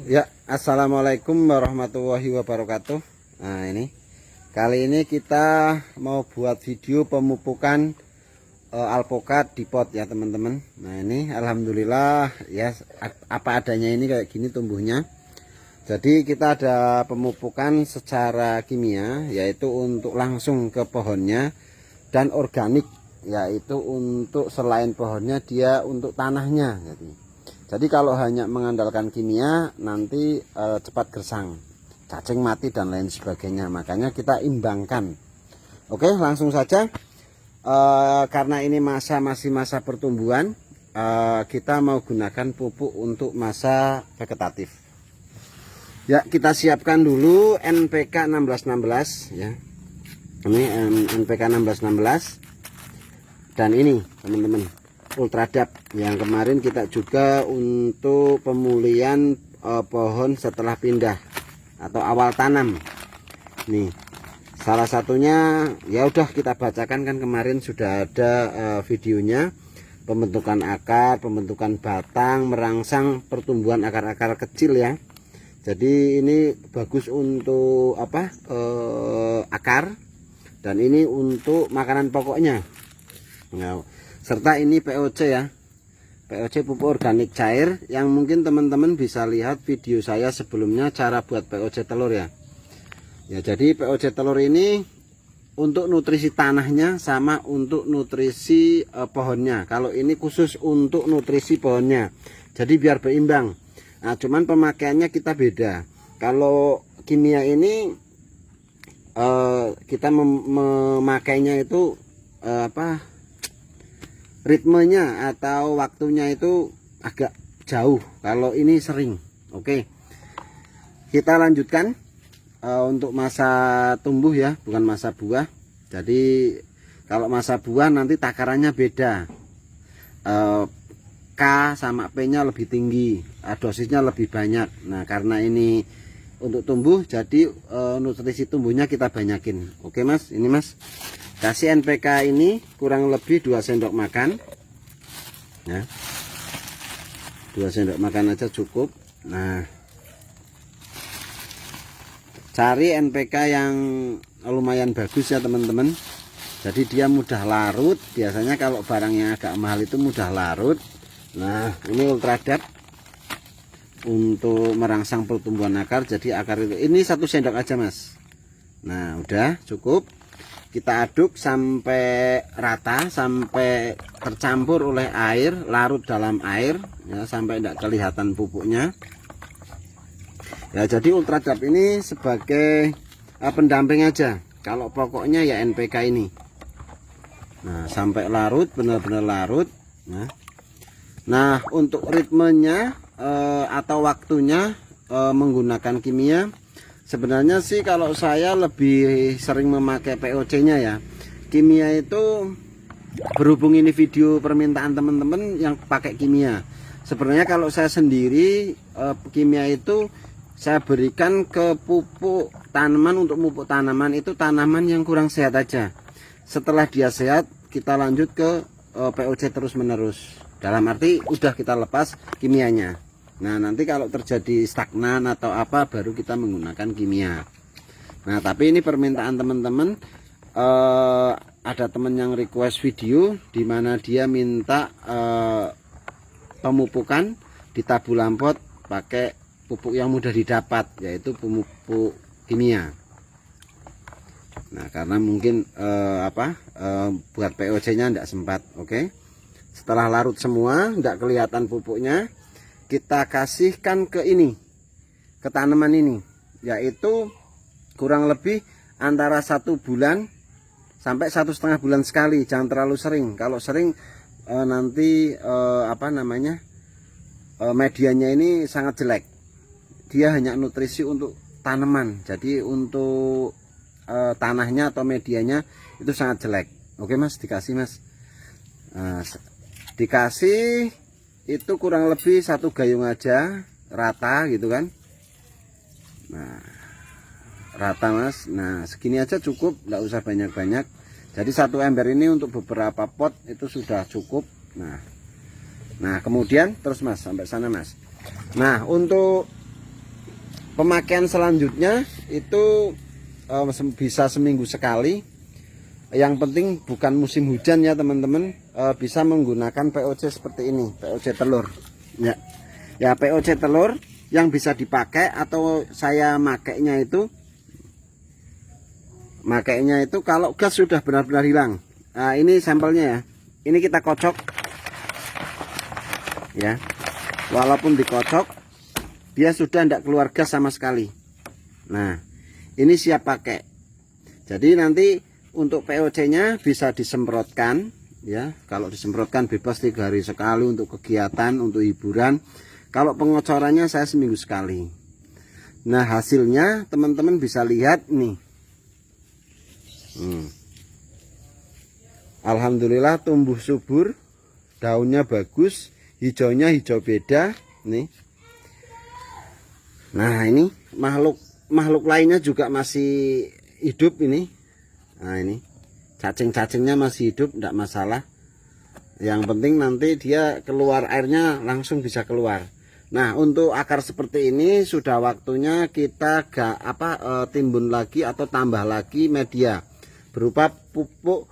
Ya, assalamualaikum warahmatullahi wabarakatuh. Nah, ini kali ini kita mau buat video pemupukan alpokat di pot ya teman-teman. Nah, ini alhamdulillah ya, apa adanya ini kayak gini tumbuhnya. Jadi kita ada pemupukan secara kimia, yaitu untuk langsung ke pohonnya, dan organik, yaitu untuk selain pohonnya dia untuk tanahnya. Jadi kalau hanya mengandalkan kimia nanti cepat gersang, cacing mati dan lain sebagainya. Makanya kita imbangkan. Oke, langsung saja. Karena ini masih masa pertumbuhan, kita mau gunakan pupuk untuk masa vegetatif. Ya, kita siapkan dulu NPK 1616 ya. Ini NPK 1616 dan ini teman-teman Ultradap yang kemarin kita juga untuk pemulihan pohon setelah pindah atau awal tanam. Nih, salah satunya ya udah kita bacakan, kan kemarin sudah ada videonya, pembentukan akar, pembentukan batang, merangsang pertumbuhan akar-akar kecil ya. Jadi ini bagus untuk apa? Akar, dan ini untuk makanan pokoknya. Nah, serta ini POC ya, POC pupuk organik cair, yang mungkin teman-teman bisa lihat video saya sebelumnya cara buat POC telur ya. Ya, jadi POC telur ini untuk nutrisi tanahnya sama untuk nutrisi pohonnya. Kalau ini khusus untuk nutrisi pohonnya, jadi biar berimbang. Nah, cuman pemakaiannya kita beda. Kalau kimia ini kita memakainya itu ritmenya atau waktunya itu agak jauh. Kalau ini sering. Oke, kita lanjutkan untuk masa tumbuh ya, bukan masa buah. Jadi kalau masa buah nanti takarannya beda, K sama P nya lebih tinggi, dosisnya lebih banyak. Nah, karena ini untuk tumbuh, jadi nutrisi tumbuhnya kita banyakin. Oke mas, ini mas kasih NPK ini kurang lebih 2 sendok makan ya, 2 sendok makan aja cukup. Nah, cari NPK yang lumayan bagus ya teman-teman, jadi dia mudah larut. Biasanya kalau barang yang agak mahal itu mudah larut. Nah, ini Ultradap untuk merangsang pertumbuhan akar. Jadi akar itu ini 1 sendok aja mas. Nah, udah cukup. Kita aduk sampai rata, sampai tercampur oleh air, larut dalam air ya, sampai tidak kelihatan pupuknya ya. Jadi Ultradap ini sebagai pendamping aja. Kalau pokoknya ya NPK ini. Nah, sampai larut, benar-benar larut. Nah, untuk ritmenya atau waktunya menggunakan kimia, sebenarnya sih kalau saya lebih sering memakai POC-nya ya. Kimia itu berhubung ini video permintaan teman-teman yang pakai kimia. Sebenarnya kalau saya sendiri kimia itu saya berikan ke pupuk tanaman. Untuk pupuk tanaman itu tanaman yang kurang sehat aja. Setelah dia sehat kita lanjut ke POC terus menerus. Dalam arti udah kita lepas kimianya. Nah, nanti kalau terjadi stagnan atau apa baru kita menggunakan kimia. Nah, tapi ini permintaan teman-teman. Ada teman yang request video di mana dia minta pemupukan di tabu lampot pakai pupuk yang mudah didapat, yaitu pupuk kimia. Nah, karena mungkin buat POC-nya tidak sempat. Oke. Setelah larut semua, tidak kelihatan pupuknya, kita kasihkan ke ini, ke tanaman ini, yaitu kurang lebih antara 1 bulan sampai 1,5 bulan sekali. Jangan terlalu sering. Kalau sering nanti medianya ini sangat jelek. Dia hanya nutrisi untuk tanaman, jadi untuk tanahnya atau medianya itu sangat jelek. Oke mas, dikasih mas. Dikasih itu kurang lebih 1 gayung aja, rata gitu kan. Nah, rata mas. Nah, segini aja cukup, nggak usah banyak-banyak. Jadi 1 ember ini untuk beberapa pot itu sudah cukup. Nah kemudian terus mas, sampai sana mas. Nah, untuk pemakaian selanjutnya itu bisa seminggu sekali. Yang penting bukan musim hujan ya teman-teman. Bisa menggunakan POC seperti ini, POC telur ya. Ya, POC telur yang bisa dipakai, atau saya makainya itu kalau gas sudah benar-benar hilang. Nah, ini sampelnya ya. Ini kita kocok ya. Walaupun dikocok, dia sudah tidak keluar gas sama sekali. Nah, ini siap pakai. Jadi nanti untuk POC nya bisa disemprotkan ya. Kalau disemprotkan bebas 3 hari sekali untuk kegiatan, untuk hiburan. Kalau pengocorannya saya seminggu sekali. Nah, hasilnya teman-teman bisa lihat nih. Alhamdulillah tumbuh subur, daunnya bagus, hijaunya hijau beda nih. Nah, ini makhluk lainnya juga masih hidup ini. Nah, ini cacing-cacingnya masih hidup, tidak masalah. Yang penting nanti dia keluar airnya langsung bisa keluar. Nah, untuk akar seperti ini sudah waktunya kita timbun lagi atau tambah lagi media berupa pupuk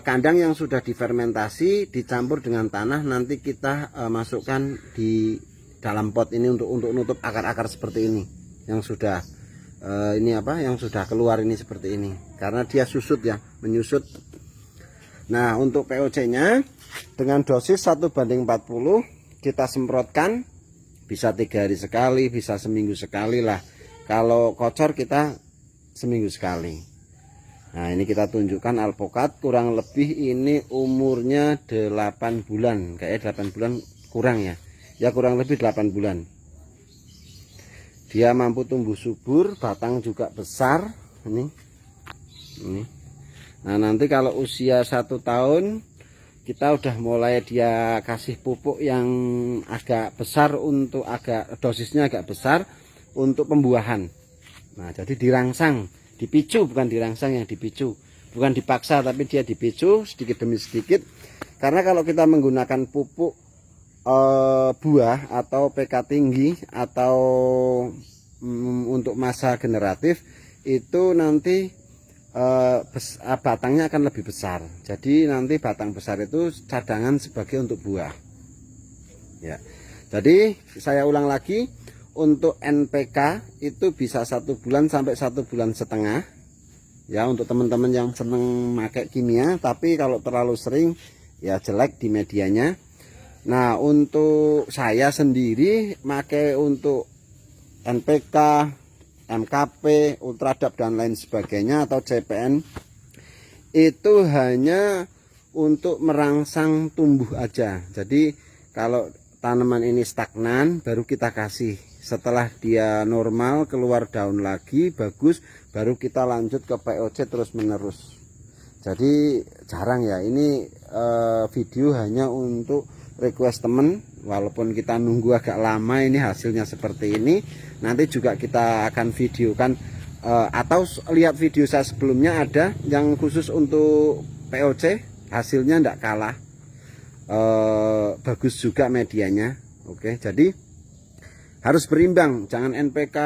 kandang yang sudah difermentasi dicampur dengan tanah. Nanti kita masukkan di dalam pot ini untuk nutup akar-akar seperti ini yang sudah yang sudah keluar ini seperti ini, karena dia susut ya, menyusut. Nah, untuk POC nya dengan dosis 1:40 kita semprotkan, bisa 3 hari sekali, bisa seminggu sekali lah. Kalau kocor kita seminggu sekali. Nah, ini kita tunjukkan alpokat, kurang lebih ini umurnya 8 bulan, kayak 8 bulan kurang ya. Ya kurang lebih 8 bulan. Dia mampu tumbuh subur, batang juga besar. Ini. Nah, nanti kalau usia 1 tahun kita udah mulai dia kasih pupuk yang agak besar, untuk dosisnya agak besar untuk pembuahan. Nah, jadi dirangsang, dipicu, bukan dirangsang, yang dipicu, bukan dipaksa, tapi dia dipicu sedikit demi sedikit. Karena kalau kita menggunakan pupuk buah atau PK tinggi atau untuk masa generatif, itu nanti batangnya akan lebih besar. Jadi nanti batang besar itu cadangan sebagai untuk buah ya. Jadi saya ulang lagi, untuk NPK itu bisa 1 bulan sampai 1,5 bulan ya, untuk teman-teman yang seneng pakai kimia. Tapi kalau terlalu sering ya jelek di medianya. Nah, untuk saya sendiri pakai untuk NPK, MKP, Ultradap dan lain sebagainya, atau CPN, itu hanya untuk merangsang tumbuh aja. Jadi kalau tanaman ini stagnan baru kita kasih. Setelah dia normal, keluar daun lagi bagus, baru kita lanjut ke POC terus menerus. Jadi jarang ya, ini video hanya untuk request temen. Walaupun kita nunggu agak lama, ini hasilnya seperti ini. Nanti juga kita akan videokan, atau lihat video saya sebelumnya, ada yang khusus untuk POC, hasilnya tidak kalah bagus juga medianya. Oke, jadi harus berimbang, jangan NPK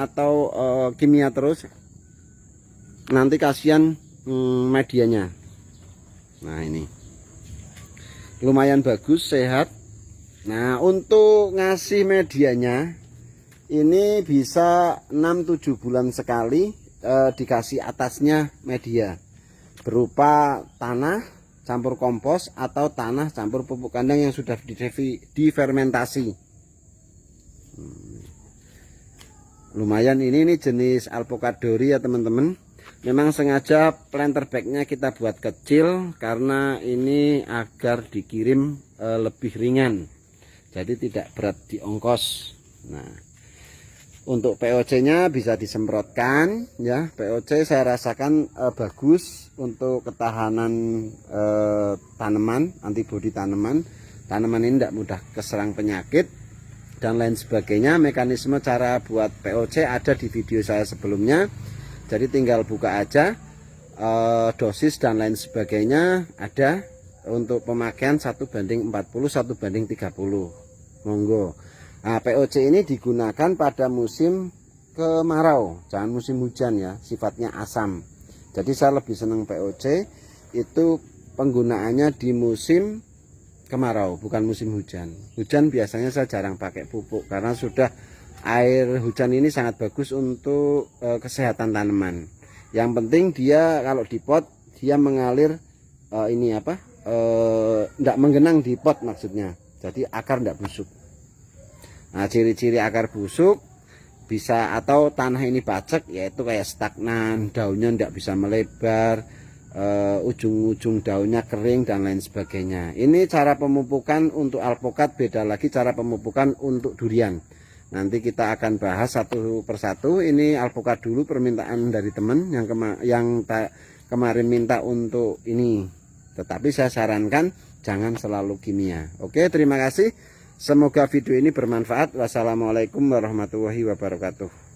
atau kimia terus, nanti kasihan medianya. Nah, ini lumayan bagus, sehat. Nah, untuk ngasih medianya ini bisa 6-7 bulan sekali dikasih atasnya media berupa tanah campur kompos atau tanah campur pupuk kandang yang sudah difermentasi. Lumayan, ini jenis alpokat dori ya teman-teman. Memang sengaja planter bagnya kita buat kecil karena ini agar dikirim lebih ringan, jadi tidak berat di ongkos. Nah, untuk POC nya bisa disemprotkan ya. POC saya rasakan bagus untuk ketahanan tanaman, antibodi tanaman. Tanaman ini tidak mudah keserang penyakit dan lain sebagainya. Mekanisme cara buat POC ada di video saya sebelumnya, jadi tinggal buka aja. Dosis dan lain sebagainya ada. Untuk pemakaian 1:40, 1:30, monggo. Nah, POC ini digunakan pada musim kemarau, jangan musim hujan ya, sifatnya asam. Jadi saya lebih senang POC itu penggunaannya di musim kemarau, bukan musim hujan. Hujan biasanya saya jarang pakai pupuk karena sudah air hujan ini sangat bagus untuk kesehatan tanaman. Yang penting dia kalau di pot dia mengalir tidak menggenang di pot maksudnya. Jadi akar tidak busuk. Nah, ciri-ciri akar busuk bisa atau tanah ini bacek, yaitu kayak stagnan, daunnya tidak bisa melebar, ujung-ujung daunnya kering dan lain sebagainya. Ini cara pemupukan untuk alpokat, beda lagi cara pemupukan untuk durian. Nanti kita akan bahas satu persatu. Ini alpokat dulu, permintaan dari teman yang kemarin minta untuk ini. Tetapi saya sarankan jangan selalu kimia. Oke, terima kasih. Semoga video ini bermanfaat. Wassalamualaikum warahmatullahi wabarakatuh.